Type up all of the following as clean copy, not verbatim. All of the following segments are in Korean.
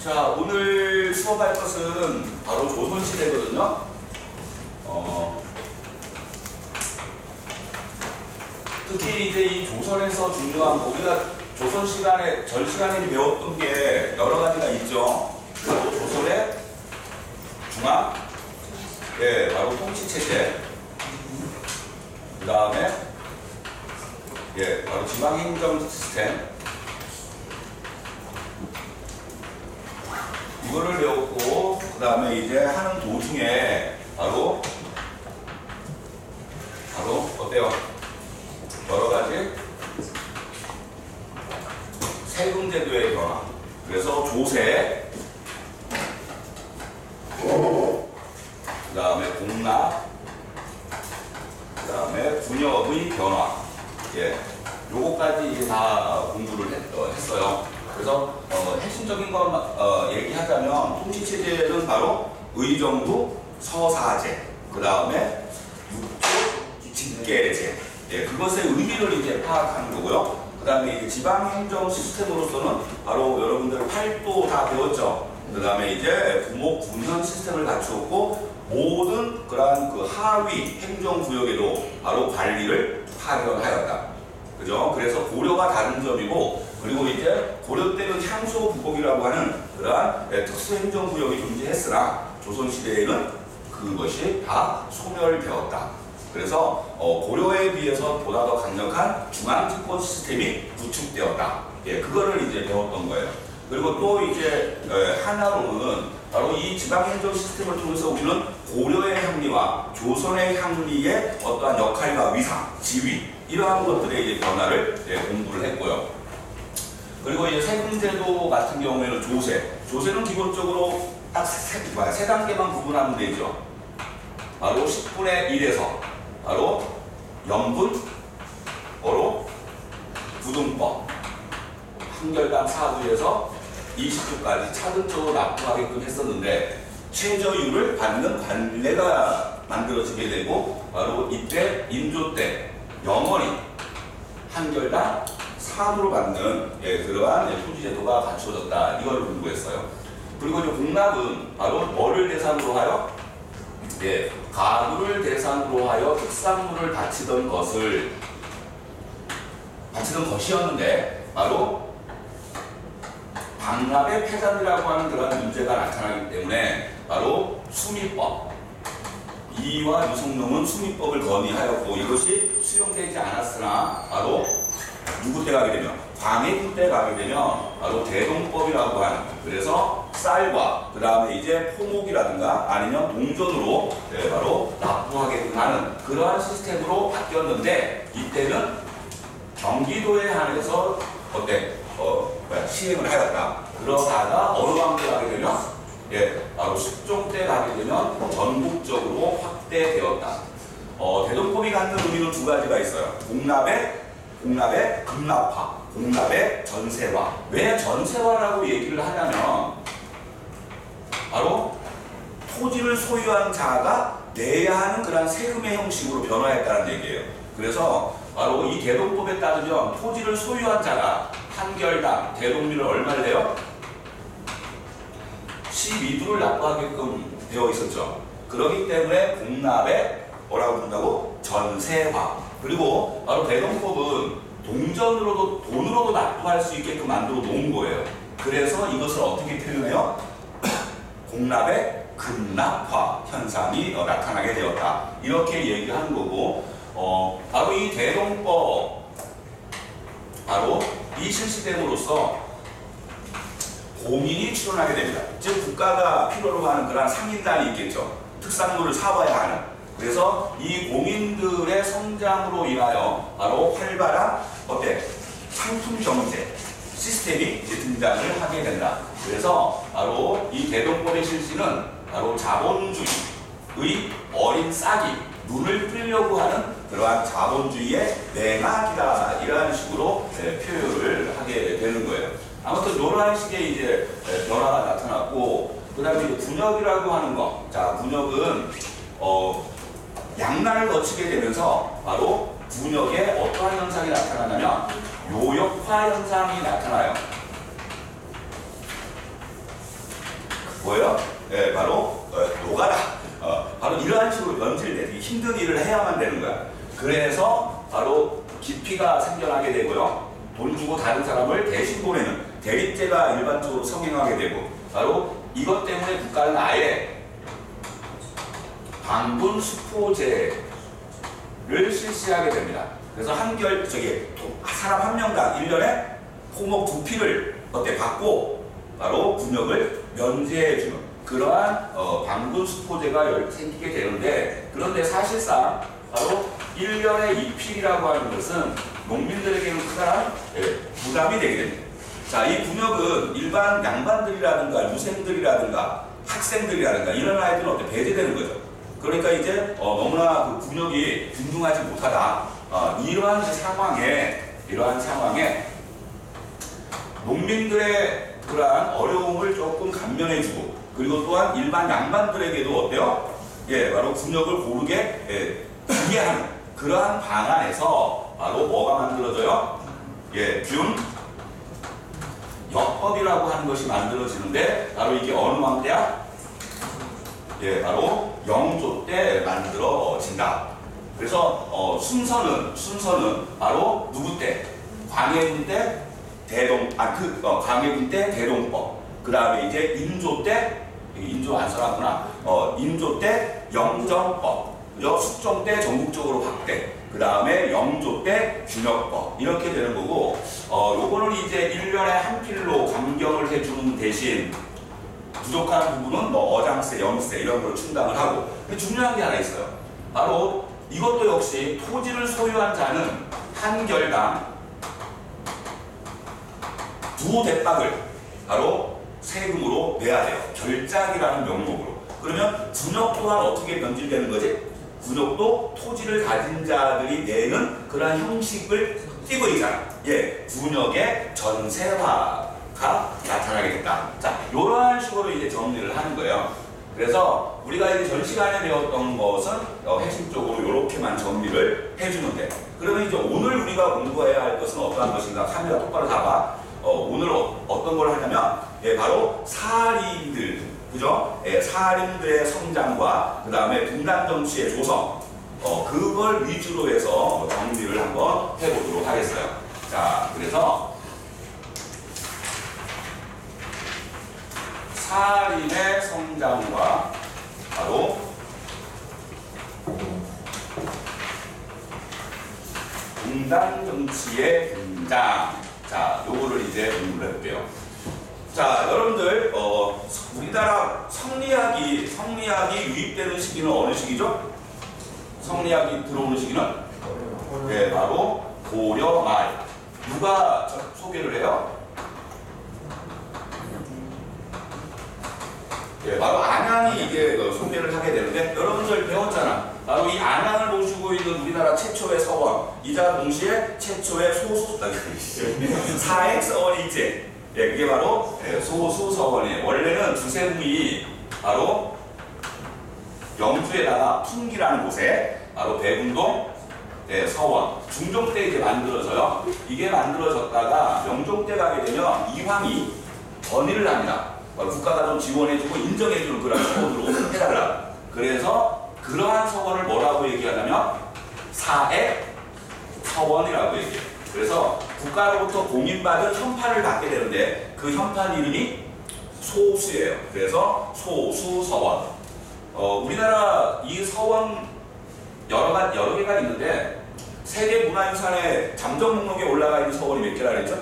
자, 오늘 수업할 것은 바로 조선시대거든요. 특히 이제 이 조선에서 중요한 우리가 조선 시간에 전 시간에 배웠던 게 여러 가지가 있죠. 바로 조선의 중앙, 바로 통치 체제. 그 다음에 바로 지방행정 시스템. 이거를 배웠고, 그 다음에 이제 하는 도중에 바로 어때요? 여러 가지 세금 제도의 변화. 그래서 조세, 그 다음에 공납, 그 다음에 분역의 변화. 요거까지 이제 다 공부를 했어요. 그래서 핵심적인 걸 얘기하자면 통치체제는 바로 의정부, 서사제, 그 다음에 육조, 직계제, 그것의 의미를 이제 파악하는 거고요. 그 다음에 지방행정 시스템으로서는 바로 여러분들 팔도 다 배웠죠. 그 다음에 이제 부목, 군현 시스템을 갖추었고 모든 그러한 그 하위 행정구역에도 바로 관리를 파견하였다. 그죠? 그래서 고려가 다른 점이고, 그리고 이제 고려 때는 향소부복이라고 하는 그러한 특수행정구역이 존재했으나 조선시대에는 그것이 다 소멸되었다. 그래서 고려에 비해서 보다 더 강력한 중앙집권 시스템이 구축되었다. 그거를 이제 배웠던 거예요. 그리고 또 이제 하나로는 바로 이 지방행정 시스템을 통해서 우리는 고려의 향리와 조선의 향리의 어떠한 역할과 위상, 지위 이러한 것들의 이제 변화를 공부를 했고요. 그리고 이제 세금제도 같은 경우에는 조세는 기본적으로 딱 세 단계만 구분하면 되죠. 바로 10분의 1에서 바로 연분, 부등법, 한결당 4주에서 20주까지 차등적으로 납부하게끔 했었는데, 최저율을 받는 관례가 만들어지게 되고, 바로 이때 인조 때 영원히 한결당 4주로 받는 그러한 토지제도가 갖춰졌다. 이걸 공부했어요. 그리고 이제 공납은 바로 뭐를 대상으로 하여? 가구를 대상으로 하여 특산물을 바치던 것이었는데, 바로 방납의 폐단이라고 하는 그런 문제가 나타나기 때문에 바로 수미법, 이와 유성룡은 수미법을 건의하였고, 이것이 수용되지 않았으나 바로 누구 때 가게 되면, 광해군 때 가게 되면 바로 대동법이라고 하는, 그래서 쌀과 그 다음에 이제 포목이라든가 아니면 동전으로 바로 납부하게끔 하는 그러한 시스템으로 바뀌었는데, 이때는 경기도에 한해서 시행을 하였다. 그러다가 어느 왕때 가게 되면 바로 숙종 때 가게 되면 전국적으로 확대되었다. 대동법이 갖는 의미는 두 가지가 있어요. 공납의 급납화, 공납의 전세화. 왜 전세화라고 얘기를 하냐면 바로 토지를 소유한 자가 내야 하는 그런 세금의 형식으로 변화했다는 얘기예요. 그래서 바로 이 대동법에 따르면 토지를 소유한 자가 한결당 대동리를 얼마를 내요? 12두를 납부하게끔 되어 있었죠. 그렇기 때문에 공납에 뭐라고 부른다고? 전세화. 그리고 바로 대동법은 돈으로도 납부할 수 있게끔 만들어 놓은 거예요. 그래서 이것을 어떻게 표현해요? 공납의 급납화 현상이 나타나게 되었다. 이렇게 얘기하는 거고, 바로 이 대동법, 바로 이 실시됨으로써 공인이 출원하게 됩니다. 즉 국가가 필요로 하는 그런 상인단이 있겠죠. 특산물을 사와야 하는. 그래서 이 공인들의 성장으로 인하여 바로 활발한 상품 경제 시스템이 이제 등장을 하게 된다. 그래서 바로 이 대동법의 실시는 바로 자본주의의 어린 싹이 눈을 뿌리려고 하는 그러한 자본주의의 맹학이다, 이러한 식으로 표현을 하게 되는 거예요. 아무튼 이러한 식의 이제 변화가 나타났고, 그 다음에 분역이라고 하는 거. 자, 분역은 양난을 거치게 되면서 바로 분역에 어떠한 현상이 나타나냐면 요역화 현상이 나타나요. 뭐예요? 예, 바로 노가다. 바로 이러한 식으로 변질돼. 힘든 일을 해야만 되는 거야. 그래서 바로 기피가 생겨나게 되고요. 돈 주고 다른 사람을 대신 보내는 대립제가 일반적으로 성행하게 되고, 바로 이것 때문에 국가는 아예 방분 수포제를 실시하게 됩니다. 그래서 사람 한 명당 1년에 토목 2피를 받고 바로 군역을 면제해주는 그러한 방분 수포제가 생기게 되는데, 그런데 사실상 바로 1년에 2필이라고 하는 것은 농민들에게는 크다란 부담이 되게 됩니다. 자, 이 군역은 일반 양반들이라든가 유생들이라든가 학생들이라든가 이런 아이들은 배제되는 거죠. 그러니까 이제 너무나 그 군역이 균등하지 못하다. 이러한 상황에 농민들의 그러한 어려움을 조금 감면해주고, 그리고 또한 일반 양반들에게도 어때요? 예, 바로 군역을 고르게 주게 하는 그러한 방안에서 바로 뭐가 만들어져요? 예, 균역법이라고 하는 것이 만들어지는데, 바로 이게 어느 왕 때야? 예, 바로 영조 때 만들어진다. 그래서 순서는 바로 누구 때? 광해군 때 광해군 때 대동법. 그 다음에 이제 인조 때, 인조 안 써놨구나. 인조 때 영정법. 숙종 때 전국적으로 확대. 그 다음에 영조 때 균역법. 이렇게 되는 거고, 요거는 이제 1년에 한 필로 감경을 해주는 대신 부족한 부분은 어장세, 영세 이런 걸 충당을 하고. 근데 중요한 게 하나 있어요. 바로 이것도 역시 토지를 소유한 자는 한 결당 2대박을 바로 세금으로 내야 돼요. 결작이라는 명목으로. 그러면 군역 또한 어떻게 변질되는 거지? 군역도 토지를 가진 자들이 내는 그러한 형식을 띠고 있잖아. 예, 군역의 전세화가 나타나게 됐다. 자, 이러한 식으로 이제 정리를 하는 거예요. 그래서 우리가 이제 전 시간에 배웠던 것은 핵심적으로 이렇게만 정리를 해주는데, 그러면 이제 오늘 우리가 공부해야 할 것은 어떠한 것인가? 카메라 똑바로 잡아. 오늘 어떤 걸 하냐면, 예, 바로 사림들, 그죠? 예, 사림들의 성장과 그 다음에 분단 정치의 조성, 그걸 위주로 해서 정리를 한번 해보도록 하겠어요. 자, 그래서 사림의 성장과 바로 분단 정치의 등장. 자, 요거를 이제 공부를 해볼게요. 자, 여러분들, 우리나라 성리학이 유입되는 시기는 어느 시기죠? 성리학이 들어오는 시기는? 네, 바로 고려 말. 누가 소개를 해요? 네, 바로 안양이 이제 소개를 하게 되는데, 여러분들 배웠잖아. 바로 이 안양을 모시고 있는 우리나라 최초의 서원이자 동시에 최초의 사액 서원이 있지. 예, 그게 바로 소수서원이에요. 원래는 주세궁이 바로 영주에다가 풍기라는 곳에 바로 백운동 서원, 중종 때 이제 만들어져요. 이게 만들어졌다가 영종 때 가게 되면 이황이 건의를 합니다. 국가가 좀 지원해주고 인정해주는 그런 서원으로 해달라. 그래서 그러한 서원을 뭐라고 얘기하냐면 사액 서원이라고 얘기해요. 그래서 국가로부터 공인받은 현판을 받게 되는데, 그 현판 이름이 소수예요. 그래서 소수서원. 우리나라 이 서원 여러 개가 있는데, 세계문화유산의 잠정 목록에 올라가 있는 서원이 몇 개라 그랬죠?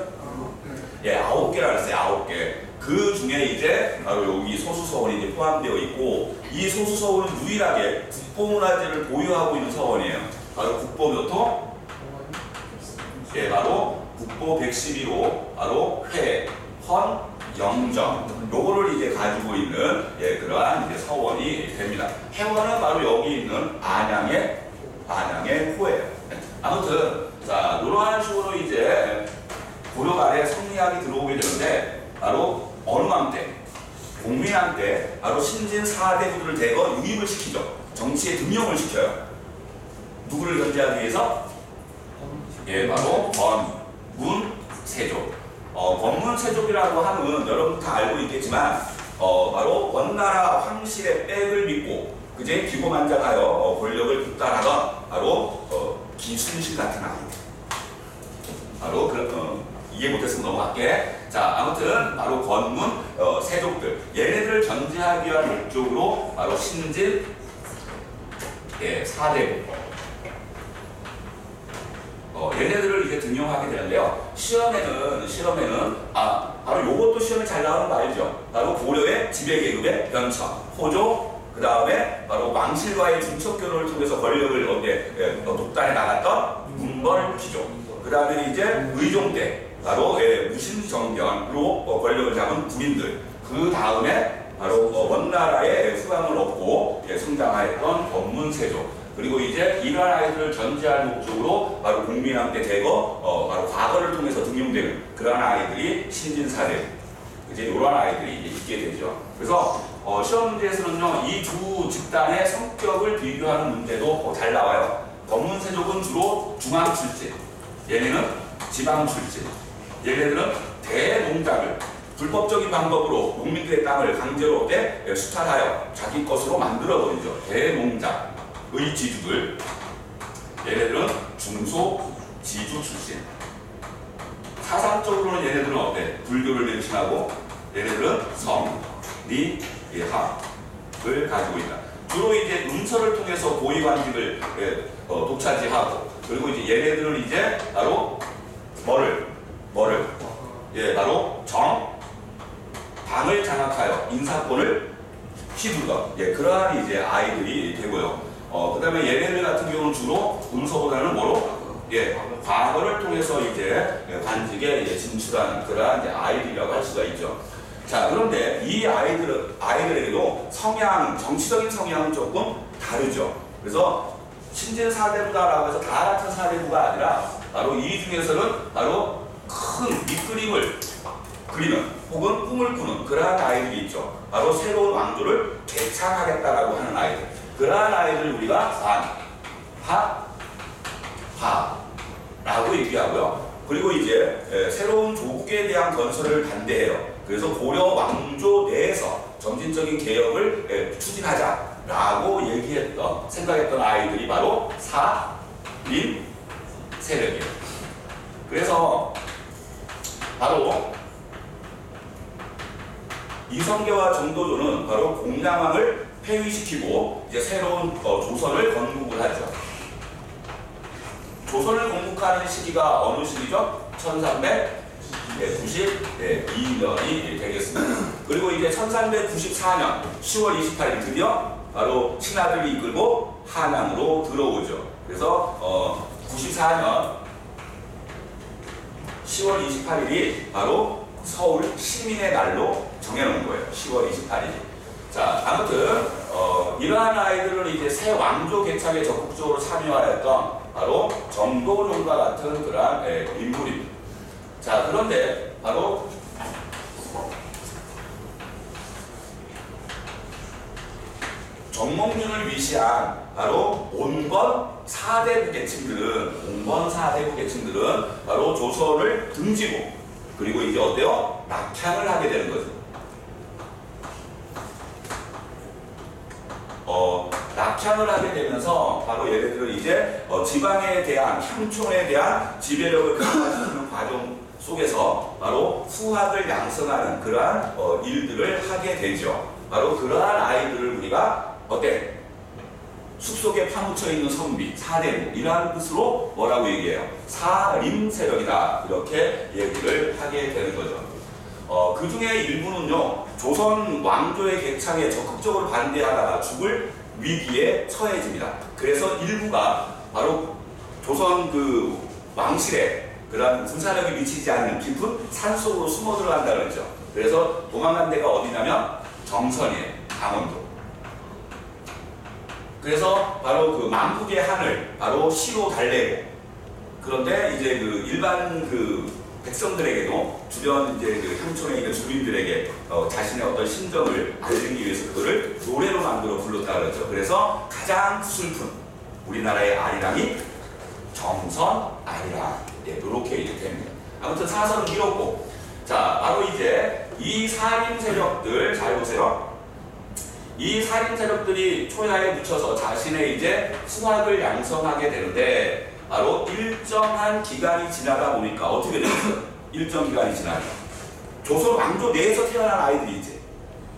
예, 9개라 그랬어요. 9개. 그 중에 이제 바로 여기 소수서원이 이제 포함되어 있고, 이 소수서원은 유일하게 국보문화재를 보유하고 있는 서원이에요. 바로 국보교토, 예, 바로 국보 112호, 바로 회, 헌, 영정, 요거를 이제 가지고 있는 그러한 이제 서원이 됩니다. 해원은 바로 여기 있는 안양의 호예요. 아무튼 자, 이러한 식으로 이제 고려 말에 성리학이 들어오게 되는데, 바로 어느 왕 때? 공민왕 때 바로 신진 4대부들을 대거 유입을 시키죠. 정치에 등용을 시켜요. 누구를 견제하기 위해서? 예, 바로 권문세족. 권문세족이라고 하면 여러분 다 알고 있겠지만, 바로 원나라 황실의 백을 믿고 그제 기고만장하여 권력을 독단하던 바로 기순실 같은 아이들. 바로 이해 못했으면 넘어갈게. 자, 아무튼 바로 권문 세족들 얘네들을 견제하기 위한 목적으로 바로 신진 사대부 얘네들을 이제 등용하게 되는데요. 시험에는 바로 요것도 시험에 잘 나오는 거 알죠? 바로 고려의 지배계급의 변천, 호조, 그 다음에 바로 왕실과의 중첩 결혼을 통해서 권력을 독단해 나갔던 문벌 귀족, 그 다음에 이제 의종대, 바로 무신정변으로 권력을 잡은 군인들, 그 다음에 바로 원나라의 후광을 얻고 성장하였던 권문세족, 그리고 이제 이러한 아이들을 견제할 목적으로 바로 국민함대 대거 바로 과거를 통해서 등용되는 그러한 아이들이 신진사대, 이제 이러한 아이들이 있게 되죠. 그래서 시험 문제에서는요, 이 두 집단의 성격을 비교하는 문제도 잘 나와요. 권문세족은 주로 중앙 출신, 얘네는 지방 출신. 얘네들은 대농장을 불법적인 방법으로 농민들의 땅을 강제로 수탈하여 자기 것으로 만들어버리죠. 대농장의 지주들. 얘네들은 중소지주 출신. 사상적으로는 얘네들은 불교를 맹신하고 얘네들은 성, 리, 학을 가지고 있다. 주로 이제 문서를 통해서 고위관직을 독차지하고, 그리고 이제 얘네들은 이제 바로 바로 당을 장악하여 인사권을 휘둘러 그러한 이제 아이들이 되고요. 그 다음에 얘네들 같은 경우는 주로 문서보다는 과거를 통해서 이제 관직에 진출하는 그러한 이제 아이들이라고 할 수가 있죠. 자, 그런데 이 아이들에게도 정치적인 성향은 조금 다르죠. 그래서 신진 사대부다라고 해서 다 같은 사대부가 아니라 바로 이 중에서는 바로 큰 밑그림을 그리는 혹은 꿈을 꾸는 그러한 아이들이 있죠. 바로 새로운 왕조를 개창하겠다라고 하는 아이들. 그러한 아이들을 우리가 파라고 얘기하고요. 그리고 이제 새로운 조국에 대한 건설을 반대해요. 그래서 고려 왕조 내에서 점진적인 개혁을 추진하자라고 생각했던 아이들이 바로 사림 세력이에요. 그래서 바로 이성계와 정도조는 바로 공양왕을 폐위시키고 이제 새로운 조선을 건국을 하죠. 조선을 건국하는 시기가 어느 시기죠? 1392년이 되겠습니다. 그리고 이제 1394년 10월 28일 드디어 바로 신하들이 이끌고 한양으로 들어오죠. 그래서 94년 10월 28일이 바로 서울 시민의 날로 정해놓은 거예요. 10월 28일. 자, 아무튼 이러한 아이들은 이제 새 왕조 개창에 적극적으로 참여하였던 바로 정도종과 같은 그러한 인물입니다. 자, 그런데 바로 정몽준을 위시한 바로 온건 사대부 계층들은 바로 조선을 등지고, 그리고 이제 낙향을 하게 되는 거죠. 낙향을 하게 되면서 바로 얘네들은 이제 지방에 대한, 향촌에 대한 지배력을 강화시키는 과정 속에서 바로 후학을 양성하는 그러한 일들을 하게 되죠. 바로 그러한 아이들을 우리가 숲속에 파묻혀 있는 선비, 사대부, 이러한 뜻으로 뭐라고 얘기해요? 사림 세력이다. 이렇게 얘기를 하게 되는 거죠. 그 중에 일부는요, 조선 왕조의 개창에 적극적으로 반대하다가 죽을 위기에 처해집니다. 그래서 일부가 바로 조선 그 왕실에 그런 군사력이 미치지 않는 깊은 산속으로 숨어 들어간다 그랬죠. 그래서 도망간 데가 어디냐면 정선이에요. 강원도. 그래서 바로 그 만국의 한을 바로 시로 달래고, 그런데 이제 그 일반 그 백성들에게도 주변 이제 그 향촌에 있는 주민들에게 자신의 어떤 심정을 알리기 위해서 그거를 노래로 만들어 불렀다 그랬죠. 그래서 가장 슬픈 우리나라의 아리랑이 정선 아리랑, 이렇게 이제 됩니다. 아무튼 사설은 이렇고, 자, 바로 이제 이 살인 세력들 잘 보세요. 이 살인 세력들이 초야에 묻혀서 자신의 이제 수학을 양성하게 되는데 바로 일정한 기간이 지나다 보니까 어떻게 되겠어요? 일정 기간이 지나면 조선 왕조 내에서 태어난 아이들이 이제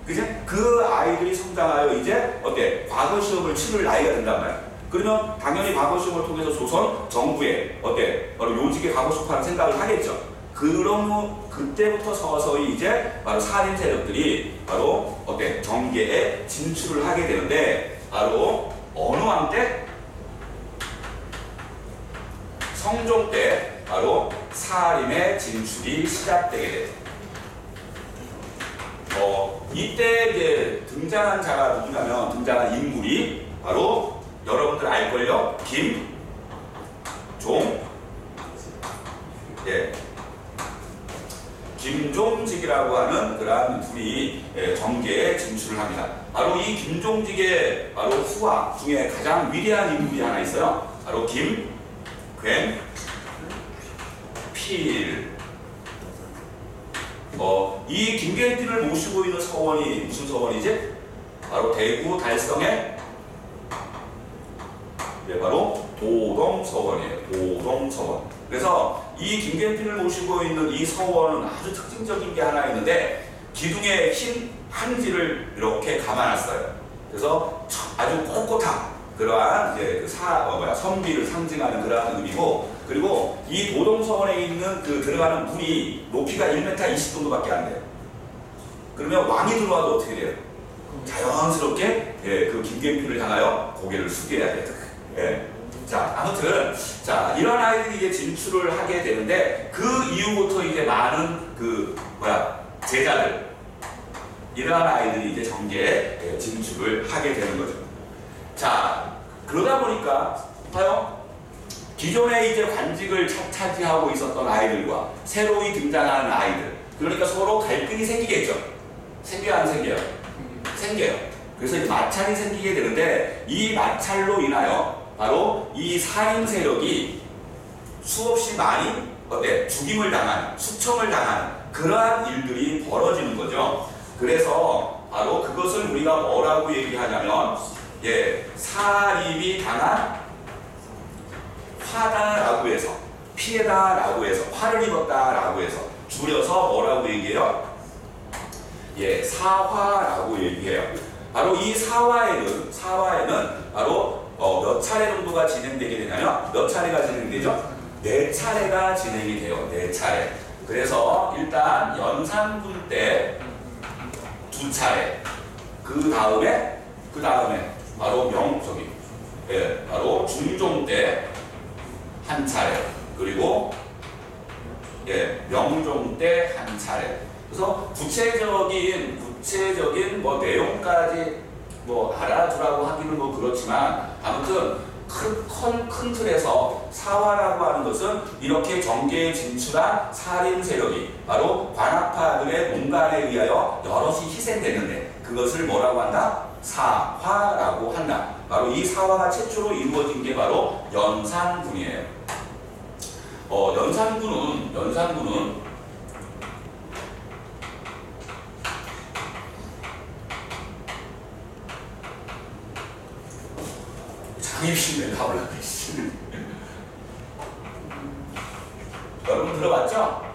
그제 그 아이들이 성장하여 이제 어때? 과거 시험을 치를 나이가 된단 말이야. 그러면 당연히 과거 시험을 통해서 조선 정부에 어때? 바로 요직에 가고 싶어하는 생각을 하겠죠. 그럼 그때부터 서서히 이제 바로 살인 세력들이 바로 어때? 정계에 진출을 하게 되는데 바로 어느 왕 때? 성종 때 바로 살인의 진출이 시작되게 돼요. 이때 이제 등장한 자가 누구냐면 등장한 인물이 바로 여러분들 알걸요? 김종직이라고 하는 그러한 분이 정계에 진출을 합니다. 바로 이 김종직의 바로 후화 중에 가장 위대한 인물이 하나 있어요. 바로 김굉필. 이 김굉필을 모시고 있는 서원이 무슨 서원이지? 바로 대구 달성의 바로 도동서원이에요. 도동서원. 그래서 이 김갠필을 모시고 있는 이 서원은 아주 특징적인 게 하나 있는데 기둥에 흰 한지를 이렇게 감아놨어요. 그래서 아주 꼿꼿한 그러한 이제 선비를 상징하는 그러한 의미고, 그리고 이 도동서원에 있는 그 들어가는 문이 높이가 1m 20정도밖에 안 돼요. 그러면 왕이 들어와도 어떻게 돼요? 자연스럽게 그 김갠필을 향하여 고개를 숙여야 돼요. 자, 아무튼 이런 아이들이 이제 진출을 하게 되는데 그 이후부터 이제 많은 제자들 이러한 아이들이 이제 정계에 진출을 하게 되는 거죠. 자, 그러다 보니까 봐요. 기존에 이제 관직을 차지하고 있었던 아이들과 새로이 등장하는 아이들, 그러니까 서로 갈등이 생기겠죠. 생겨요, 안 생겨요? 생겨요. 그래서 이제 마찰이 생기게 되는데 이 마찰로 인하여 바로 이 살인 세력이 수없이 많이 죽임을 당하는, 수청을 당하는 그러한 일들이 벌어지는 거죠. 그래서 바로 그것을 우리가 뭐라고 얘기하냐면 살인이 당한 화다라고 해서, 피해다라고 해서, 화를 입었다라고 해서 줄여서 뭐라고 얘기해요? 사화라고 얘기해요. 바로 이 사화에는 바로 몇 차례 정도가 진행되게 되냐면 몇 차례가 진행되죠? 4차례가 진행이 돼요. 4차례. 그래서 일단 연산군 때 2차례. 그 다음에 바로 바로 중종 때 1차례. 그리고 명종 때 1차례. 그래서 구체적인 내용까지 알아두라고 하기는 그렇지만 아무튼 큰 틀에서 사화라고 하는 것은 이렇게 정계에 진출한 살인 세력이 바로 관학파들의 농간에 의하여 여럿이 희생되는데 그것을 뭐라고 한다? 사화라고 한다. 바로 이 사화가 최초로 이루어진 게 바로 연산군이에요. 연산군은 장입신을 가보려고 했지. 여러분 들어봤죠?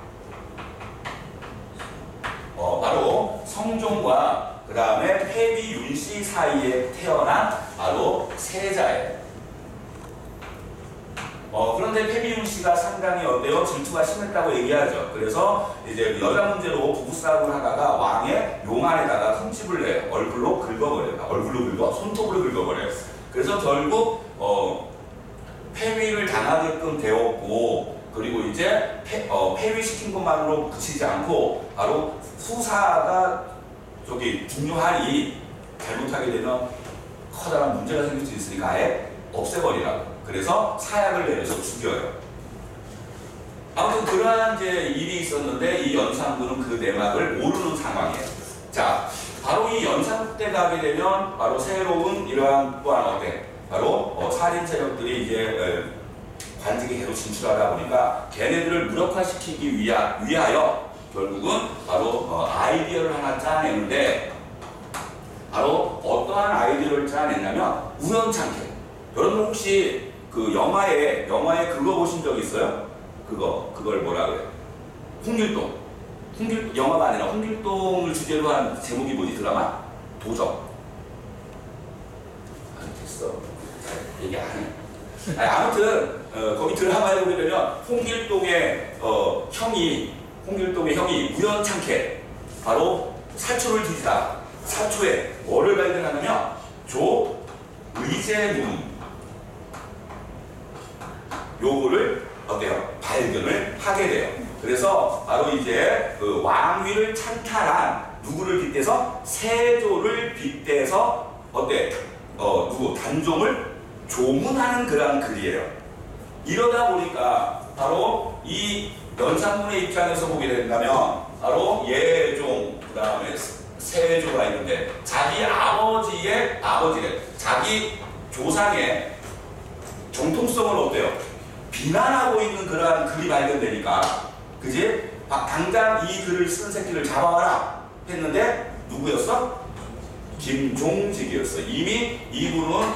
바로 성종과 그 다음에 패비윤씨 사이에 태어난 바로 세자예요. 그런데 패비윤씨가 상당히 질투가 심했다고 얘기하죠. 그래서 이제 여자 문제로 부부싸움을 하다가 왕의 용안에다가 흠집을 내요. 얼굴로 긁어버려요. 손톱으로 긁어버려요. 그래서 결국 폐위를 당하게끔 되었고, 그리고 이제 폐위시킨 것만으로 그치지 않고 바로 후사가 중요하니 잘못하게 되면 커다란 문제가 생길 수 있으니까 아예 없애버리라고. 그래서 사약을 내려서 죽여요. 아무튼 그러한 이제 일이 있었는데 이 연산군은 그 내막을 모르는 상황이에요. 자, 바로 이 연산군 때 가게 되면 바로 새로운 이러한 또한 바로 살인 세력들이 이제 관직에 계속 진출하다 보니까 걔네들을 무력화시키기 위하여 결국은 바로 아이디어를 하나 짜내는데 바로 어떠한 아이디어를 짜냈냐면 우연찮게. 여러분 혹시 그 영화에 그거 보신 적 있어요? 그걸 뭐라 그래? 홍길동 영화가 아니라 홍길동을 주제로 한 제목이 뭐지 드라마? 도적. 됐어. 얘기 안 해. 아무튼 거기 드라마에 보게 되면 홍길동의 형이 우연찮게 바로 사초를 뒤지다 사초에 뭐를 발견하냐면 조의제문 요거를 어때요? 발견을 하게 돼요. 그래서 바로 이제 그 왕위를 찬탈한 누구를 빗대서 세조를 빗대서 단종을 조문하는 그런 글이에요. 이러다 보니까 바로 이 연산문의 입장에서 보게 된다면 바로 예종 그 다음에 세조가 있는데 자기 아버지의 자기 조상의 정통성을 어때요? 비난하고 있는 그러한 글이 발견되니까 그지? 당장 이 글을 쓴 새끼를 잡아와라 했는데 누구였어? 김종직이었어. 이분은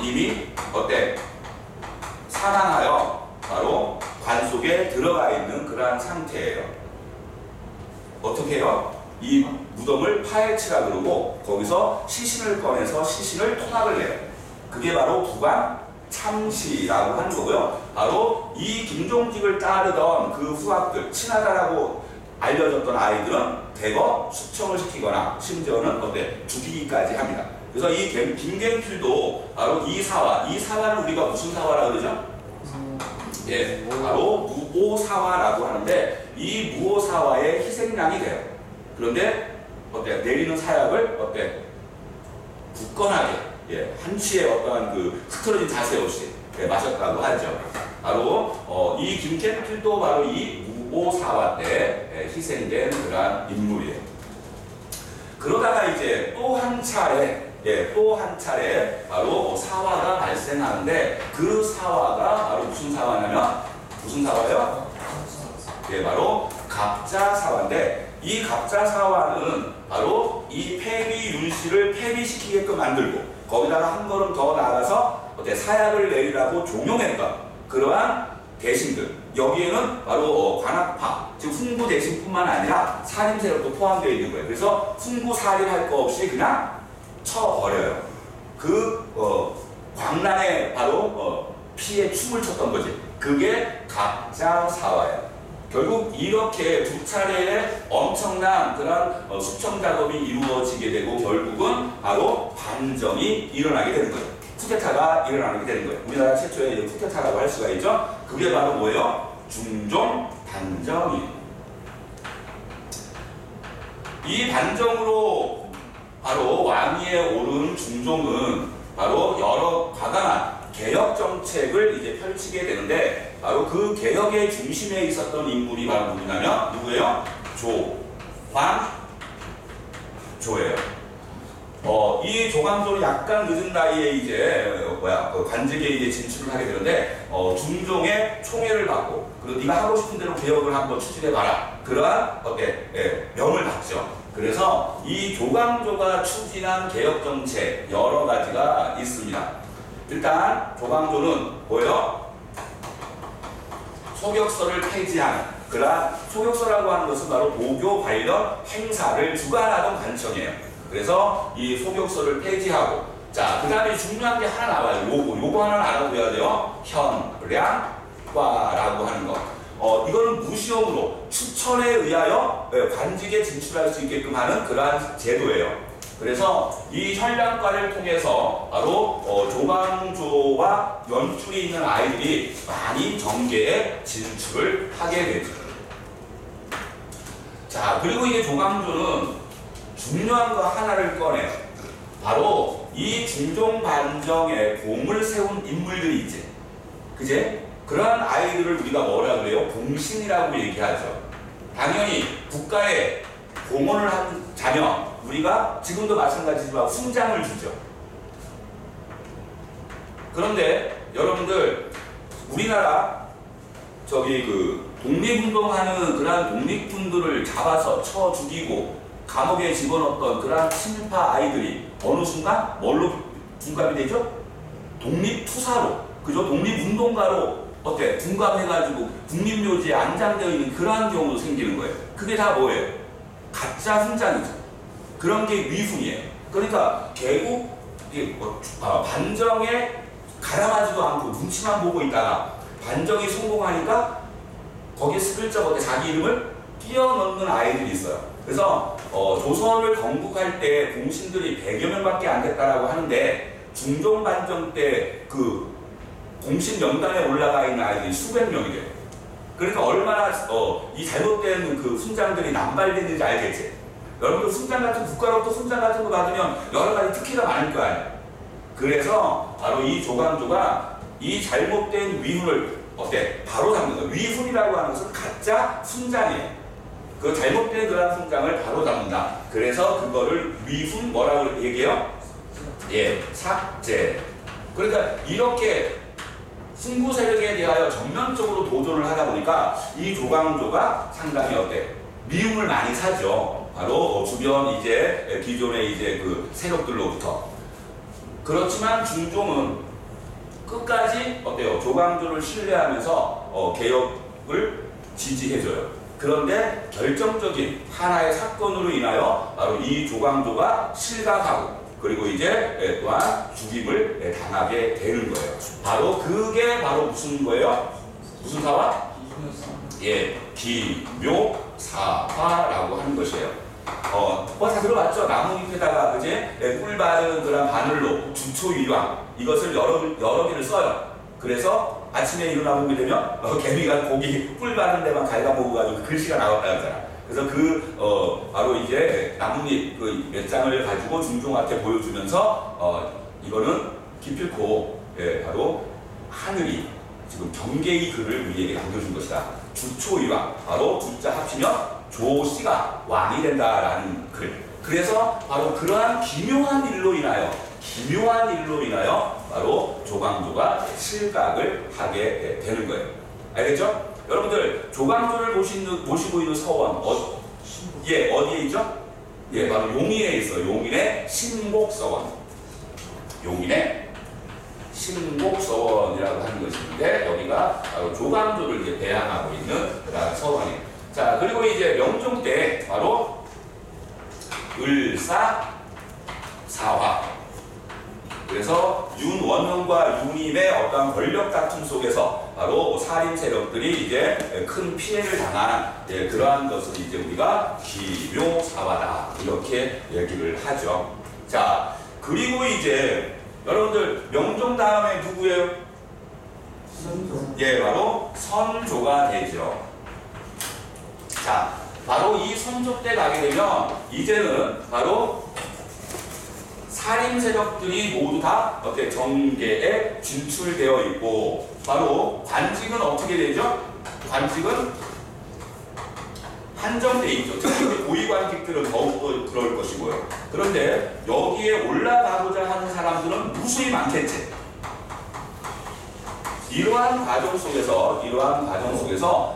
사망하여 바로 관 속에 들어가 있는 그러한 상태예요. 어떻게 해요? 이 무덤을 파헤치라 그러고 거기서 시신을 꺼내서 시신을 토막을 내요. 그게 바로 부관 참시라고 하는 거고요. 바로 이 김종직을 따르던 그 후학들, 친하다라고 알려졌던 아이들은 대거 숙청을 시키거나 심지어는 죽이기까지 합니다. 그래서 이 김갱필도 바로 이 사화는 우리가 무슨 사화라 그러죠? 예, 바로 무오사화라고 하는데 이 무오사화의 희생양이 돼요. 그런데 내리는 사약을 굳건하게 한치의 어떠한 그 흐트러진 자세 없이 마셨다고 하죠. 바로 이 김갱필도 바로 이 무오사화 때 희생된 그러한 인물이에요. 그러다가 이제 또 한 차례 바로 사화가 발생하는데 그 사화가 바로 무슨 사화냐면 무슨 사화요? 바로 갑자사화인데 이 갑자사화는 바로 이 폐비 윤씨를 폐비시키게끔 만들고 거기다가 한 걸음 더 나아가서 사약을 내리라고 종용했던 그러한 대신들 여기에는 바로 관악파 즉 훈구 대신뿐만 아니라 살인세력도 포함되어 있는 거예요. 그래서 훈구 살인할 거 없이 그냥 쳐버려요. 광란에 바로 피에 춤을 췄던 거지. 그게 갑자사화예요. 결국 이렇게 두 차례의 엄청난 그런 숙청 작업이 이루어지게 되고 결국은 바로 반정이 일어나게 되는 거예요. 쿠데타가 일어나게 되는 거예요. 우리나라 최초의 쿠데타라고 할 수가 있죠. 그게 바로 뭐예요? 중종 반정이에요. 이 반정으로 바로 왕위에 오른 중종은 바로 여러 과감한 개혁 정책을 이제 펼치게 되는데 바로 그 개혁의 중심에 있었던 인물이 바로 누구예요? 조광조예요. 이 조광조는 약간 늦은 나이에 이제 관직에 이제 진출을 하게 되는데 중종의 총애를 받고 그리고 네가 하고 싶은 대로 개혁을 한번 추진해봐라 그러한 명을 받죠. 그래서 이 조광조가 추진한 개혁 정책 여러 가지가 있습니다. 일단 조광조는 뭐예요? 소격서를 폐지하는 그러한 소격서라고 하는 것은 바로 도교 관련 행사를 주관하던 관청이에요. 그래서 이 소격서를 폐지하고 자 그 다음에 중요한 게 하나 나와요. 요거 하나 알아둬야 돼요. 현량과라고 하는 거. 이거는 무시형으로 추천에 의하여 관직에 진출할 수 있게끔 하는 그러한 제도예요. 그래서 이 현량과를 통해서 바로 조광조와 연줄이 있는 아이들이 많이 정계에 진출을 하게 되죠. 자 그리고 이게 조광조는 중요한 거 하나를 꺼내요. 바로 이 중종 반정에 공을 세운 인물들이 있지. 그제? 그러한 아이들을 우리가 뭐라 그래요? 공신이라고 얘기하죠. 당연히 국가에 공헌을 한 자녀, 우리가 지금도 마찬가지지만 훈장을 주죠. 그런데 여러분들 우리나라 독립운동하는 그러한 독립군들을 잡아서 쳐 죽이고 감옥에 집어넣었던 그러한 친일파 아이들이 어느 순간 뭘로 둔갑이 되죠? 독립투사로, 그죠? 독립운동가로 어때? 둔갑해가지고 국립묘지에 안장되어 있는 그러한 경우도 생기는 거예요. 그게 다 뭐예요? 가짜 훈장이죠. 그런 게 위훈이에요. 그러니까 결국 반정에 가담하지도 않고 눈치만 보고 있다가 반정이 성공하니까 거기에 스글쩍 자기 이름을 끼워넣는 아이들이 있어요. 그래서 조선을 건국할 때 공신들이 100여 명밖에 안 됐다라고 하는데 중종 반정 때 그 공신 명단에 올라가 있는 아이들이 수백 명이 돼요. 그러니까 얼마나 이 잘못된 그 훈장들이 남발됐는지 알겠지. 여러분들 훈장 같은 국가로부터 훈장 같은 거 받으면 여러 가지 특혜가 많을 거 아니에요. 그래서 바로 이 조광조가 이 잘못된 위훈을 바로 잡는 거예요. 위훈이라고 하는 것은 가짜 훈장이에요. 그 잘못된 그런 훈장을 바로 잡는다. 그래서 그거를 위훈 뭐라고 얘기해요? 예, 삭제. 그러니까 이렇게 승부 세력에 대하여 전면적으로 도전을 하다 보니까 이 조광조가 상당히 미움을 많이 사죠. 바로 주변 이제 기존의 이제 그 세력들로부터. 그렇지만 중종은 끝까지 조광조를 신뢰하면서 개혁을 지지해줘요. 그런데 결정적인 하나의 사건으로 인하여 바로 이 조광조가 실각하고 그리고 이제 또한 죽임을 당하게 되는 거예요. 바로 그게 바로 무슨 거예요? 무슨 사화? 예, 기묘사화라고 하는 것이에요. 다 들어봤죠? 나뭇잎에다가 그제 꿀 바른 그런 바늘로 주초위왕 이것을 여러 개를 써요. 그래서 아침에 일어나 보게 되면 개미가 고기 꿀 바른 데만 갉아먹어가지고 글씨가 나왔다 하잖아. 그래서 바로 이제 나뭇잎 몇 장을 가지고 중종한테 보여주면서 이거는 기필코 바로 하늘이 지금 경계의 글을 우리에게 남겨준 것이다. 주초위왕, 바로 두자 합치면 조씨가 왕이 된다라는 글. 그래서 바로 그러한 기묘한 일로 인하여 바로 조광조가 실각을 하게 되는 거예요. 알겠죠? 여러분들 조광조를 모시고 있는 서원 어디에 있죠? 예, 바로 용인에 있어요. 용인의 신곡서원. 용인의 신곡서원이라고 하는 것이 있는데 여기가 바로 조광조를 이제 배양하고 있는 그런 서원이에요. 자, 그리고 이제 명종 때 바로 을사사화. 그래서 윤원흥과 윤임의 어떤 권력 다툼 속에서 바로 살인 세력들이 이제 큰 피해를 당한 그러한 것을 이제 우리가 기묘사화다 이렇게 얘기를 하죠. 자, 그리고 이제 여러분들 명종 다음에 누구예요? 선조. 예, 바로 선조가 되죠. 자, 바로 이 선조 때 가게 되면 이제는 바로 살인 세력들이 모두 다 정계에 진출되어 있고 바로 관직은 어떻게 되죠? 관직은 한정돼 있죠. 특히 고위관직들은 더욱더 그럴 것이고요. 그런데 여기에 올라가고자 하는 사람들은 무수히 많겠지. 이러한 과정 속에서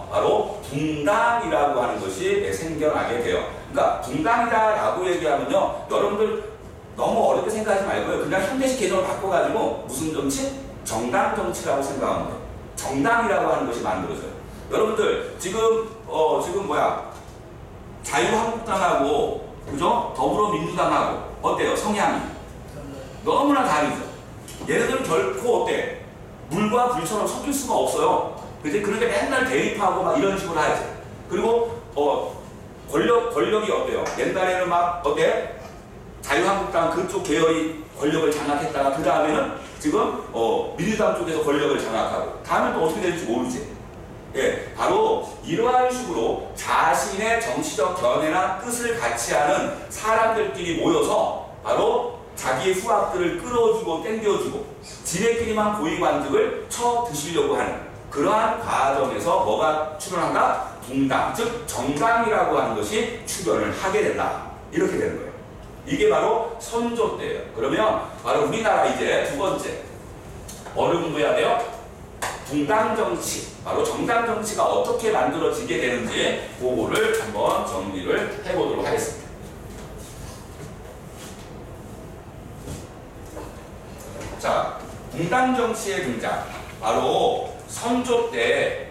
바로 붕당이라고 하는 것이 생겨나게 돼요. 그러니까 붕당이다라고 얘기하면요, 여러분들 너무 어렵게 생각하지 말고요. 그냥 현대식 개념을 바꿔가지고 무슨 정치? 정당 정치라고 생각하면 돼요. 정당이라고 하는 것이 만들어져요. 여러분들 지금 자유한국당하고 그죠? 더불어민주당하고 어때요? 성향이 너무나 다르죠. 얘네들은 결코 물과 불처럼 섞일 수가 없어요. 그런데 맨날 대립하고 막 이런 식으로 하지. 그리고 권력이 어때요? 옛날에는 자유한국당 그쪽 계열이 권력을 장악했다가 그 다음에는 지금 민주당 쪽에서 권력을 장악하고 다음에 또 어떻게 될지 모르지. 예, 바로 이러한 식으로 자신의 정치적 견해나 뜻을 같이 하는 사람들끼리 모여서 바로 자기의 후학들을 끌어주고 땡겨주고 지네끼리만 고위관직을 쳐 드시려고 하는 그러한 과정에서 뭐가 출현한다? 붕당, 즉 정당이라고 하는 것이 출현을 하게 된다. 이렇게 되는 거예요. 이게 바로 선조 때예요. 그러면 바로 우리나라 이제 두 번째 뭐를 공부해야 돼요? 붕당 정치, 바로 정당 정치가 어떻게 만들어지게 되는지 그거를 한번 정리를 해보도록 하겠습니다. 자, 붕당 정치의 등장, 바로 선조 때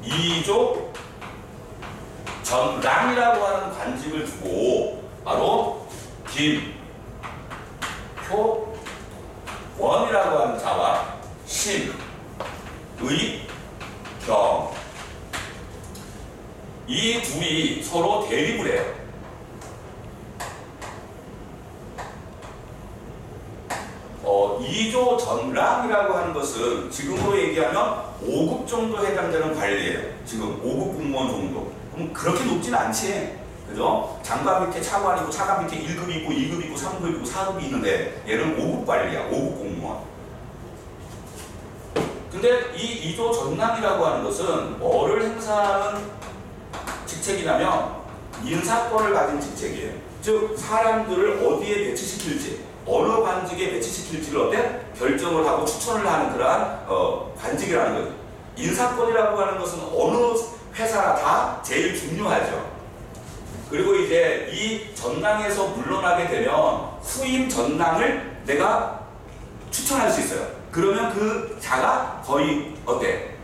이조 전랑이라고 하는 관직을 두고 바로 김효원이라고 하는 자와 신, 의, 경, 이 둘이 서로 대립을 해요. 이조 전랑이라고 하는 것은 지금으로 얘기하면 5급 정도 해당되는 관리예요. 지금 5급 공무원 정도. 그럼 그렇게 높진 않지. 그죠? 장관 밑에 차관이고 차관 밑에 1급 있고 2급 있고 3급 있고 4급이 있는데 얘는 5급 관리야. 5급 공무원. 근데 이 이조 전랑이라고 하는 것은 뭐를 행사하는 직책이냐면 인사권을 가진 직책이에요. 즉 사람들을 어디에 배치시킬지, 어느 관직에 배치시킬지를 어때? 결정을 하고 추천을 하는 그러한 관직이라는 거죠. 인사권이라고 하는 것은 어느 회사나 다 제일 중요하죠. 그리고 이제 이 전당에서 물러나게 되면 후임 전당을 내가 추천할 수 있어요. 그러면 그 자가 거의 어때?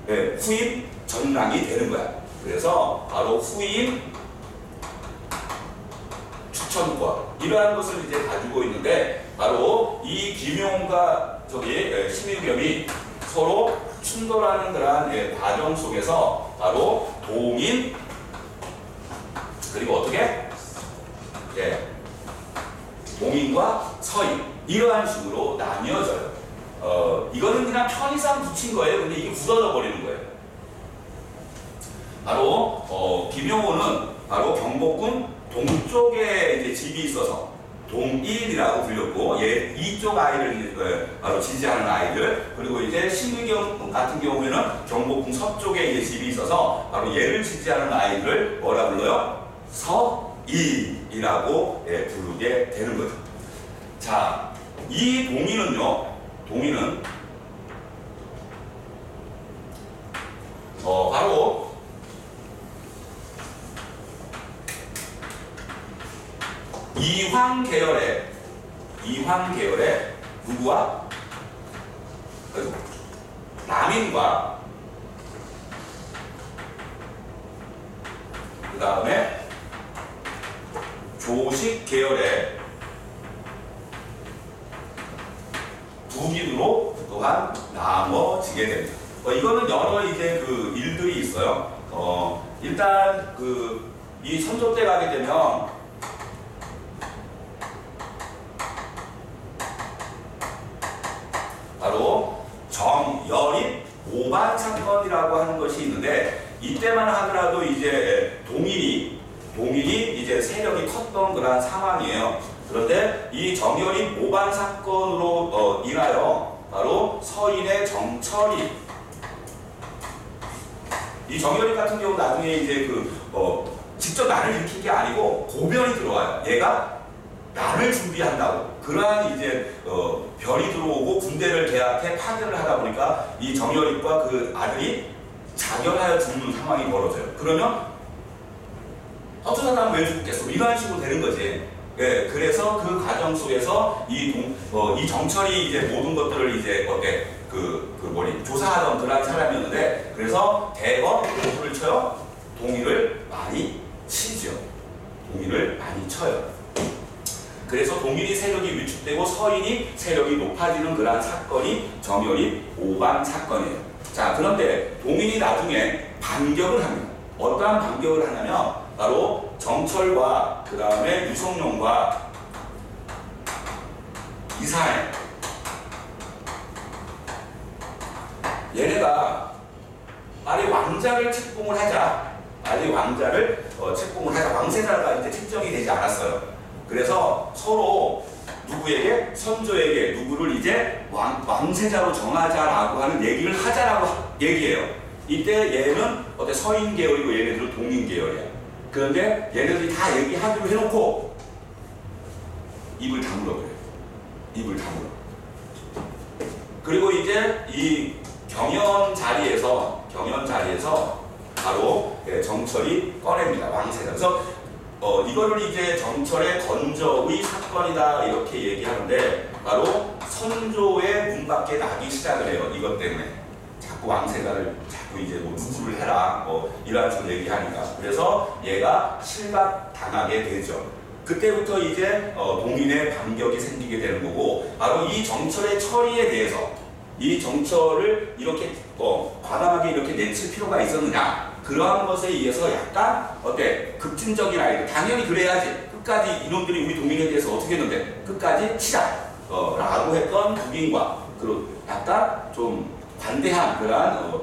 네, 후임 전당이 되는 거야. 그래서 바로 후임 추천권, 이러한 것을 이제 가지고 있는데, 바로 이 김용과 심의겸이 서로 충돌하는 그러한 과정 속에서 바로 동인, 그리고 어떻게? 동인과 서인, 이러한 식으로 나뉘어져요. 이거는 그냥 편의상 붙인 거예요. 근데 이게 굳어져 버리는 거예요. 바로 김용호는 바로 경복궁 동쪽에 이제 집이 있어서 동일이라고 불렸고, 얘 이쪽 아이를 바로 지지하는 아이들, 그리고 이제 심의겸 같은 경우에는 경복궁 서쪽에 이제 집이 있어서 바로 얘를 지지하는 아이들을 뭐라 불러요? 서인이라고 부르게 되는 거죠. 자, 이 동인은 바로 이황 계열의 누구와? 남인과 그 다음에 조식 계열의 북인으로 또한 나눠지게 됩니다. 이거는 여러 이제 그 일들이 있어요. 일단 이 선조 때 가게 되면 바로 정여립 오반 사건이라고 하는 것이 있는데, 이때만 하더라도 이제 동인이 이제 세력이 컸던 그런 상황이에요. 그런데 이 정여립 오반 사건으로 인하여 바로 서인의 정철이, 이 정여립 같은 경우 나중에 이제 직접 난을 일으킨 게 아니고 고변이 들어와요. 얘가 난을 준비한다고. 그러한 이제 변이 들어오고 군대를 계약해 파견을 하다 보니까 이 정여립과 그 아들이 자결하여 죽는 상황이 벌어져요. 그러면 어떤 사람은 왜 죽겠어? 이런 식으로 되는 거지. 예, 그래서 그 과정 속에서 이 정철이 이제 모든 것들을 이제 조사하던 그런 사람이었는데, 그래서 대거 누구를 쳐요? 동의를 많이 치죠. 동의를 많이 쳐요. 그래서 동인이 세력이 위축되고 서인이 세력이 높아지는 그러한 사건이 정여립 오반 사건이에요. 자, 그런데 동인이 나중에 반격을 합니다. 어떠한 반격을 하냐면 바로 정철과 그 다음에 유성룡과 이사해, 얘네가 빨리 왕자를 책봉을 하자. 왕세자가 이제 책정이 되지 않았어요. 그래서 서로 누구에게? 선조에게 누구를 이제 왕세자로 정하자라고 하는 얘기를 하자라고 얘기해요. 이때 얘는 서인 계열이고 얘네들은 동인 계열이야. 그런데 얘네들이 다 얘기하기로 해놓고 입을 다물어 그래요. 입을 다물어. 그리고 이제 이 경연 자리에서 바로 정철이 꺼냅니다. 왕세자. 그래서 이거를 이제 정철의 건적의 사건이다 이렇게 얘기하는데 바로 선조의 문 밖에 나기 시작을 해요. 이것 때문에 자꾸 왕세자를 자꾸 이제 뭐 누구를 해라 뭐 이런 식으로 얘기하니까 그래서 얘가 실각당하게 되죠. 그때부터 이제 동인의 반격이 생기게 되는 거고 바로 이 정철의 처리에 대해서 이 정철을 이렇게 과감하게 이렇게 내칠 필요가 있었느냐 그러한 것에 의해서 약간 급진적인 아이들 당연히 그래야지 끝까지 이놈들이 우리 동인에 대해서 어떻게 했는데 끝까지 치자 라고 했던 북인과 그리고 약간 좀 관대한 그러한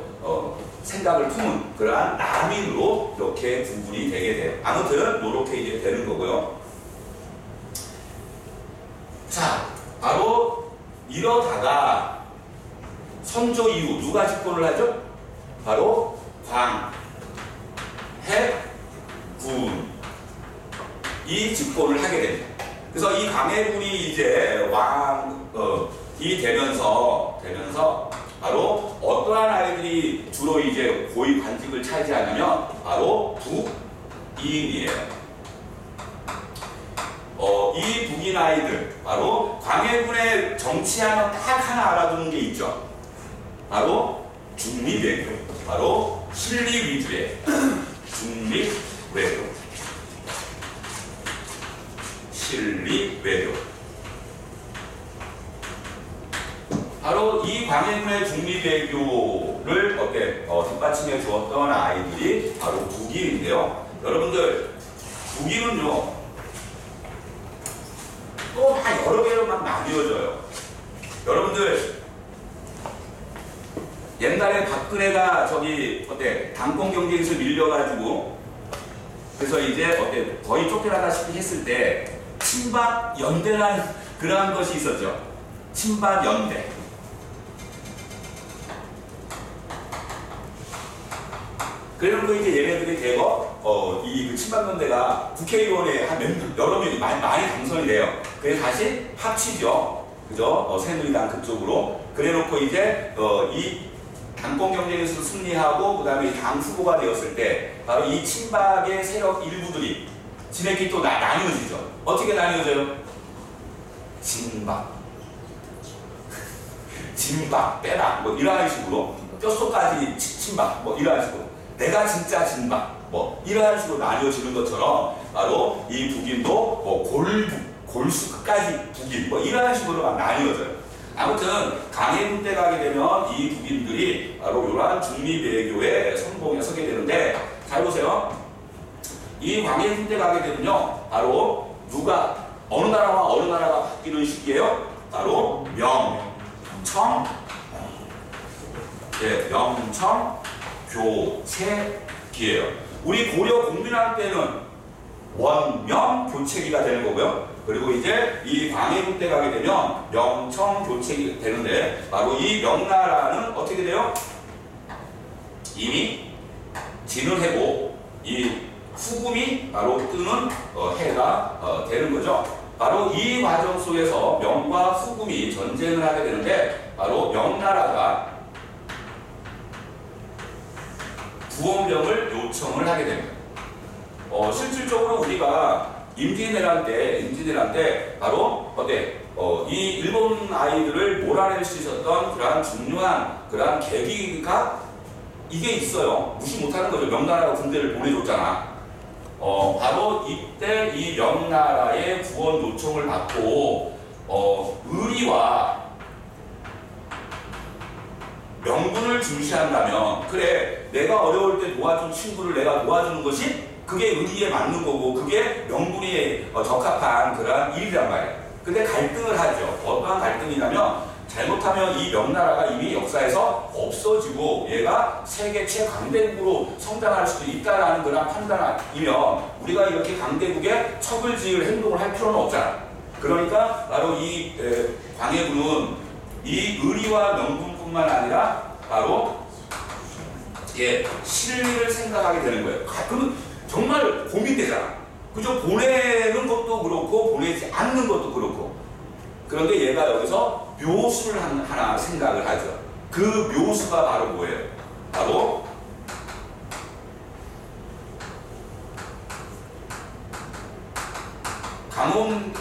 생각을 품은 그러한 남인으로 이렇게 구분이 되게 돼요. 아무튼 이렇게 이제 되는 거고요. 자, 바로 이러다가 선조 이후 누가 집권을 하죠? 바로 광해군이 집권을 하게 됩니다. 그래서 이 광해군이 이제 왕이 되면서 바로 어떠한 아이들이 주로 이제 고위 관직을 차지하냐면 바로 북인이에요. 이 북인 아이들 바로 광해군의 정치하면 딱 하나 알아두는 게 있죠. 바로 중립외교, 바로 실리 위주의 중립외교, 실리외교. 바로 이 광해군의 중립외교를 뒷받침해 주었던 아이들이 바로 북인인데요. 여러분들 북인은요 또 다 여러 개로 막 나뉘어져요. 여러분들 옛날에 박근혜가 당권 경쟁에서 밀려가지고 그래서 이제 거의 쫓겨나다시피 했을 때 친박 연대라는 그러한 것이 있었죠. 친박 연대. 그래놓고 이제 얘네들이 대거 이 친박 연대가 국회의원에 한 여러 명이 많이 당선이 돼요. 그래서 다시 합치죠. 그죠? 새누리당 그쪽으로. 그래놓고 이제 이 당권 경쟁에서 승리하고 그다음에 당 후보가 되었을 때 바로 이 친박의 세력 일부들이 지네끼리 또 나뉘어지죠. 어떻게 나뉘어져요? 진박, 진박, 빼박 뭐 이러한 식으로 뼛속까지 친박 뭐 이러한 식으로 내가 진짜 진박 뭐 이러한 식으로 나뉘어지는 것처럼 바로 이 북인도 골수 끝까지 북인 뭐 이러한 식으로 막 나뉘어져요. 아무튼 광해군 때 가게 되면 이 북인들이 바로 이러한 중립외교의 선봉에 서게 되는데 잘 보세요. 이 광해군 때 가게 되면요 바로 어느 나라와 어느 나라가 바뀌는 시기예요? 바로 명청교체기예요. 우리 고려 공민왕 때는 원명교체기가 되는 거고요. 그리고 이제 이 광해군 때 가게 되면 명청교체기 되는데 바로 이 명나라는 어떻게 돼요? 이미 진을 해고 이 후금이 바로 뜨는 해가 되는 거죠. 바로 이 과정 속에서 명과 후금이 전쟁을 하게 되는데 바로 명나라가 구원병을 요청을 하게 됩니다. 실질적으로 우리가 임진왜란 때 바로 이 일본 아이들을 몰아낼 수 있었던 그러한 중요한 그러한 계기가 이게 있어요. 무시 못하는 거죠. 명나라가 군대를 보내줬잖아. 바로 이때 이 명나라의 구원 요청을 받고 의리와 명분을 중시한다면 그래 내가 어려울 때 도와준 친구를 내가 도와주는 것이 그게 의리에 맞는 거고 그게 명분이 적합한 그러한 일이란 말이에요. 근데 갈등을 하죠. 어떠한 갈등이냐면 잘못하면 이 명나라가 이미 역사에서 없어지고 얘가 세계 최강대국으로 성장할 수도 있다라는 그런 판단이면 우리가 이렇게 강대국에 척을 지을 행동을 할 필요는 없잖아. 그러니까 바로 이 광해군은 이 의리와 명분뿐만 아니라 바로 실리를 생각하게 되는 거예요. 가끔은 정말 고민되잖아. 그죠? 보내는 것도 그렇고 보내지 않는 것도 그렇고. 그런데 얘가 여기서 묘수를 하나 생각을 하죠. 그 묘수가 바로 뭐예요? 바로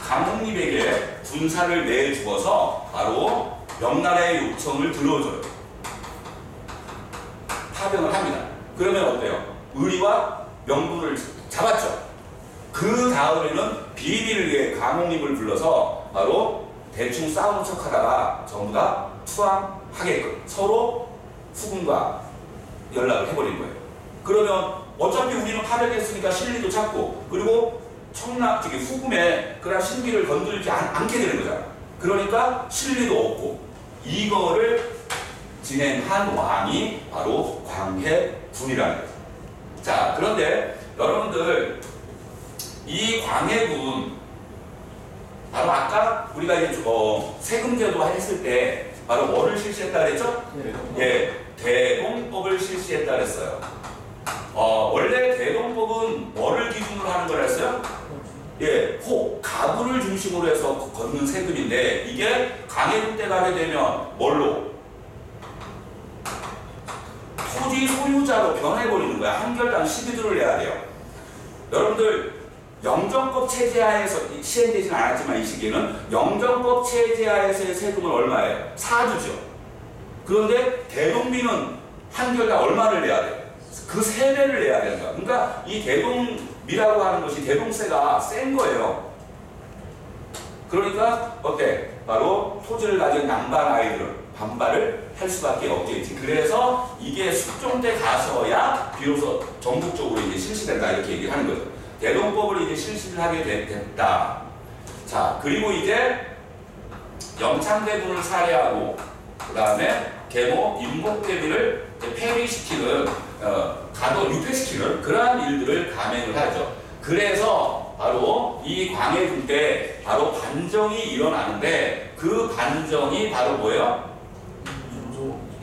강홍립에게 군사를 내주어서 바로 명나라의 요청을 들어줘요. 파병을 합니다. 그러면 어때요? 의리와 명분을 잡았죠. 그 다음에는 비밀리에 강홍립을 불러서 바로 대충 싸우는 척하다가 전부 다 투항하게끔 서로 후군과 연락을 해버린 거예요. 그러면 어차피 우리는 파병했으니까 실리도 찾고, 그리고 청락적인 후금의 그런 신기를 건들지 않게 되는 거잖아. 그러니까 실리도 없고, 이거를 진행한 왕이 바로 광해군이라는 거죠. 자, 그런데 여러분들 이 광해군 바로 아까 우리가 이제 세금제도 했을 때 바로 뭐를 실시했다 그랬죠? 예, 대동법을 실시했다 그랬어요. 원래 대동법은 뭐를 기준으로 하는 거랬어요? 예, 가구를 중심으로 해서 걷는 세금인데, 이게 광해군 때 가게 되면 뭘로? 토지 소유자로 변해버리는 거야. 한결당 12도를 내야 돼요. 여러분들 영정법 체제하에서 시행되지는 않았지만 이 시기에는 영정법 체제하에서의 세금은 얼마예요? 4주죠. 그런데 대동비는 한결당 얼마를 내야 돼요? 그 3배를 내야 되는 거야. 그러니까 이 대동비라고 하는 것이 대동세가 센 거예요. 그러니까 어때? 바로 토지를 가진 남반 아이들은 반발을 할 수밖에 없겠지. 그래서 이게 숙종 때 가서야 비로소 전국적으로 이제 실시된다, 이렇게 얘기하는 거죠. 대동법을 이제 실시를 하게 됐다. 자, 그리고 이제 영창대군을 살해하고, 그 다음에 계모 임복대비를 폐위시키는, 가도 유폐시키는 그러한 일들을 감행을 하죠. 그래서 바로 이 광해군 때 바로 반정이 일어나는데, 그 반정이 바로 뭐예요?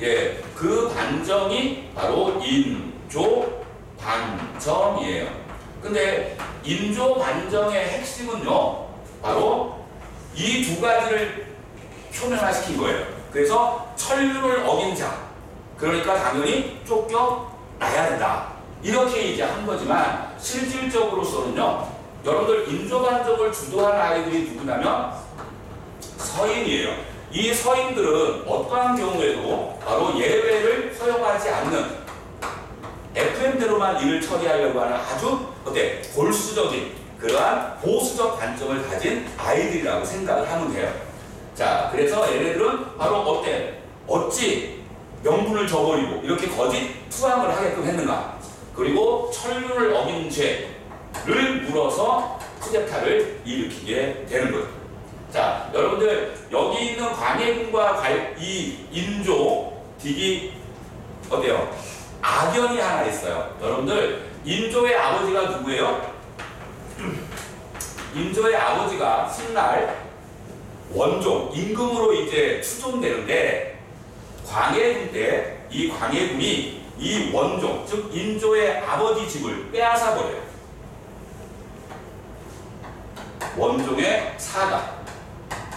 예, 그 반정이 바로 인조 반정이에요. 근데 인조 반정의 핵심은요, 바로 이 두 가지를 표면화시킨 거예요. 그래서 천륜을 어긴 자, 그러니까 당연히 쫓겨나야 된다, 이렇게 이제 한 거지만, 실질적으로서는요, 여러분들 인조 반정을 주도한 아이들이 누구냐면 서인이에요. 이 서인들은 어떠한 경우에도 바로 예외를 허용하지 않는, FM대로만 일을 처리하려고 하는 아주 골수적인 그러한 보수적 관점을 가진 아이들이라고 생각을 하면 돼요. 자, 그래서 얘네들은 바로 어찌 명분을 저버리고 이렇게 거짓 투항을 하게끔 했는가, 그리고 천륜을 어긴 죄를 물어서 쿠데타를 일으키게 되는 거죠. 자, 여러분들 여기 있는 광해군과 이 인조 딕이 어때요? 악연이 하나 있어요. 여러분들 인조의 아버지가 누구예요? 인조의 아버지가 훗날 원종 임금으로 이제 추존되는데, 광해군 때 이 광해군이 이 원종, 즉 인조의 아버지 집을 빼앗아 버려요. 원종의 사가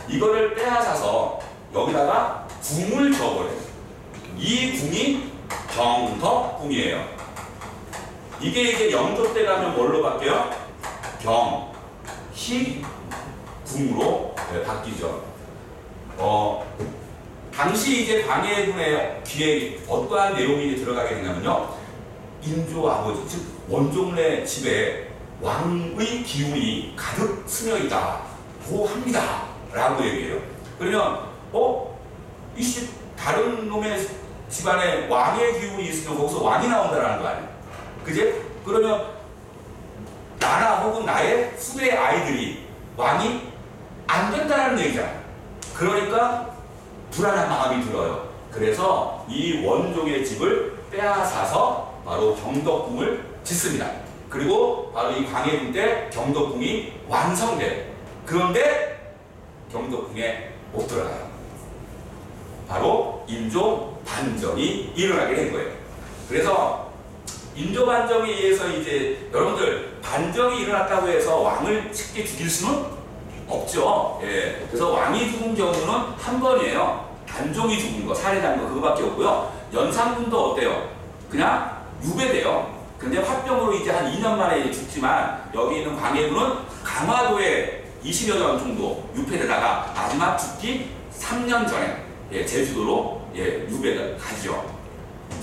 이거를 빼앗아서 여기다가 궁을 줘버려요. 이 궁이 경덕궁이에요. 이게 이제 영조 때 가면 뭘로 바뀌어요? 경희궁으로 바뀌죠. 당시 이제 광해군의 귀에 어떠한 내용이 들어가게 되냐면요, 인조 아버지, 즉 원종래 집에 왕의 기운이 가득 스며 있다고 합니다 라고 얘기해요. 그러면 이씨 다른 놈의 집안에 왕의 기운이 있으면 거기서 왕이 나온다라는 거 아니에요? 그제? 그러면 나나 혹은 나의 후대 아이들이 왕이 안 된다는 얘기잖아요. 그러니까 불안한 마음이 들어요. 그래서 이 원종의 집을 빼앗아서 바로 경덕궁을 짓습니다. 그리고 바로 이 광해군 때 경덕궁이 완성돼요. 그런데 경덕궁에 못 들어가요. 바로 인조 반정이 일어나게 된 거예요. 그래서 인조 반정에 의해서 이제 여러분들 반정이 일어났다고 해서 왕을 쉽게 죽일 수는 없죠. 예. 그래서 왕이 죽은 경우는 한 번이에요. 단종이 죽은 거, 살해당한 거 그거밖에 없고요. 연산군도 어때요? 그냥 유배돼요. 근데 화병으로 이제 한 2년 만에 죽지만 여기 있는 광해군은 강화도에 20여 년 정도 유폐되다가 마지막 죽기 3년 전에 예, 제주도로 예, 유배가 가죠.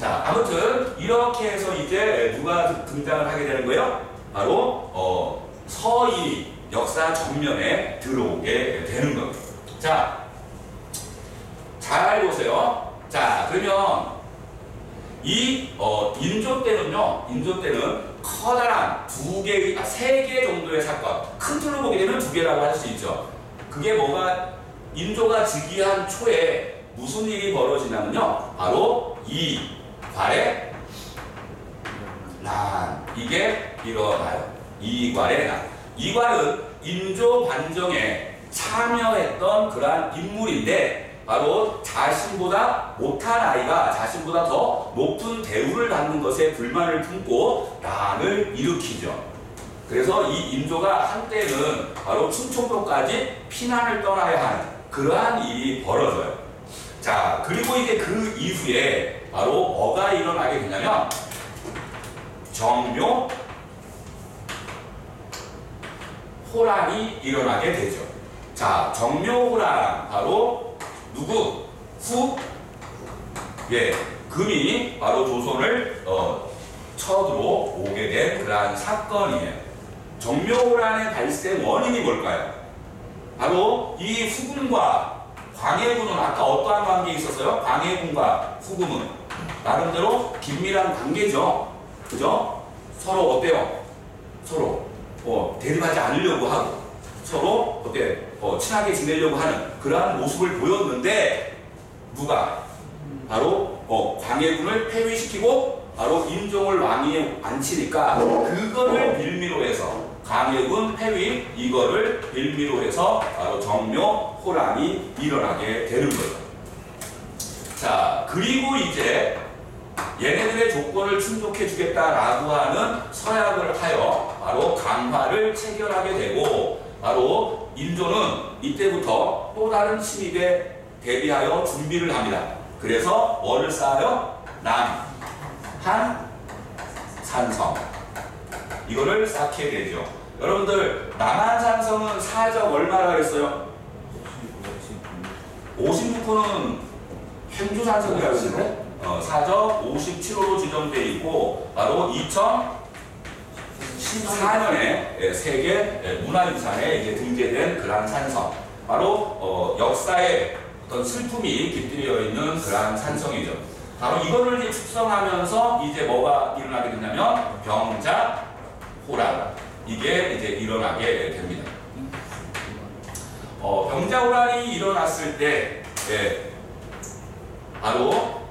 자, 아무튼 이렇게 해서 이제 누가 등장을 하게 되는 거예요? 바로 서희 역사 전면에 들어오게 되는 겁니다. 자, 잘 보세요. 자, 그러면 이 인조 때는 커다란 세 개 정도의 사건, 큰 틀로 보게 되면 두 개라고 할 수 있죠. 그게 뭐가 인조가 즉위한 초에 무슨 일이 벌어지냐면요, 바로 이 괄의 난, 이게 일어나요. 이괄의 난. 이괄은 인조 반정에 참여했던 그러한 인물인데 바로 자신보다 못한 아이가 자신보다 더 높은 대우를 받는 것에 불만을 품고 난을 일으키죠. 그래서 이 인조가 한때는 바로 충청도까지 피난을 떠나야 하는 그러한 일이 벌어져요. 자, 그리고 이제 그 이후에 바로 뭐가 일어나게 되냐면 정묘 호란이 일어나게 되죠. 자, 정묘호란 바로 누구? 예, 금이 바로 조선을 쳐들어오게 된 그러한 사건이에요. 정묘호란의 발생 원인이 뭘까요? 바로 이 후금과 광해군은 아까 어떠한 관계에 있었어요? 광해군과 후금은 나름대로 긴밀한 관계죠. 그죠? 서로 어때요? 서로 대립하지 않으려고 하고 서로 친하게 지내려고 하는 그러한 모습을 보였는데 누가? 바로 광해군을 폐위시키고 바로 임종을 왕위에 앉히니까 그거를 빌미로 해서 광해군 폐위 이거를 빌미로 해서 바로 정묘 호란이 일어나게 되는 거예요. 자, 그리고 이제 얘네들의 조건을 충족해 주겠다라고 하는 서약을 하여 바로 강화를 체결하게 되고 바로 인조는 이때부터 또 다른 침입에 대비하여 준비를 합니다. 그래서 뭐를 쌓아요? 남한 산성 이거를 쌓게 되죠. 여러분들 남한산성은 사적 얼마나 했어요? 56호는 행주산성이라고 했는데 사적 57호로 지정되어 있고 바로 2014년에 세계 문화유산에 이제 등재된 그러한 산성 바로 역사에 어떤 슬픔이 깃들여 있는 그러한 산성이죠. 바로 이거를 이제 축성하면서 이제 뭐가 일어나게 되냐면 병자호란 이게 이제 일어나게 됩니다. 병자호란이 일어났을 때 바로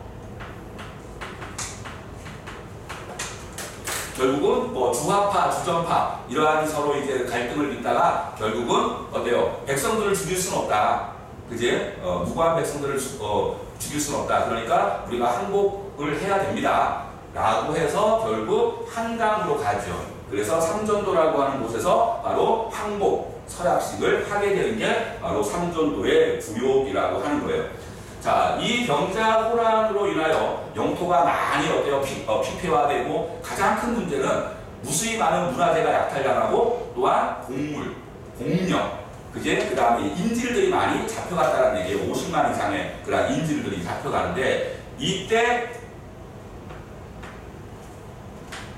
결국은 주화파, 주전파 이러한 서로 이제 갈등을 빚다가 결국은 어때요? 백성들을 죽일 수는 없다. 그지? 무고한 백성들을 죽일 수는 없다. 그러니까 우리가 항복을 해야 됩니다. 라고 해서 결국 한강으로 가죠. 그래서 삼전도라고 하는 곳에서 바로 항복 서약식을 하게 되는 게 바로 삼전도의 구욕이라고 하는 거예요. 자, 이 병자호란으로 인하여 영토가 많이 피폐화되고 가장 큰 문제는 무수히 많은 문화재가 약탈당하고 또한 곡물, 공력, 그 다음에 인질들이 많이 잡혀갔다는 얘기예요. 50만 이상의 그런 인질들이 잡혀가는데 이때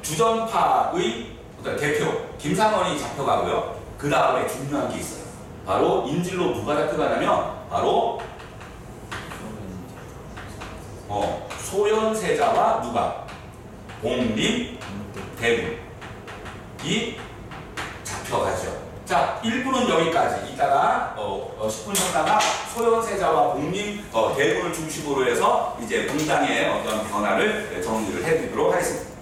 주전파의 대표 김상원이 잡혀가고요. 그 다음에 중요한 게 있어요. 바로 인질로 누가 잡혀가냐면 바로 소현세자와 누가? 봉림, 대군이 잡혀가죠. 자, 1부는 여기까지. 이따가 10분 쉬었다가 소현세자와 봉림, 대군을 중심으로 해서 이제 분당의 어떤 변화를 정리를 해드리도록 하겠습니다.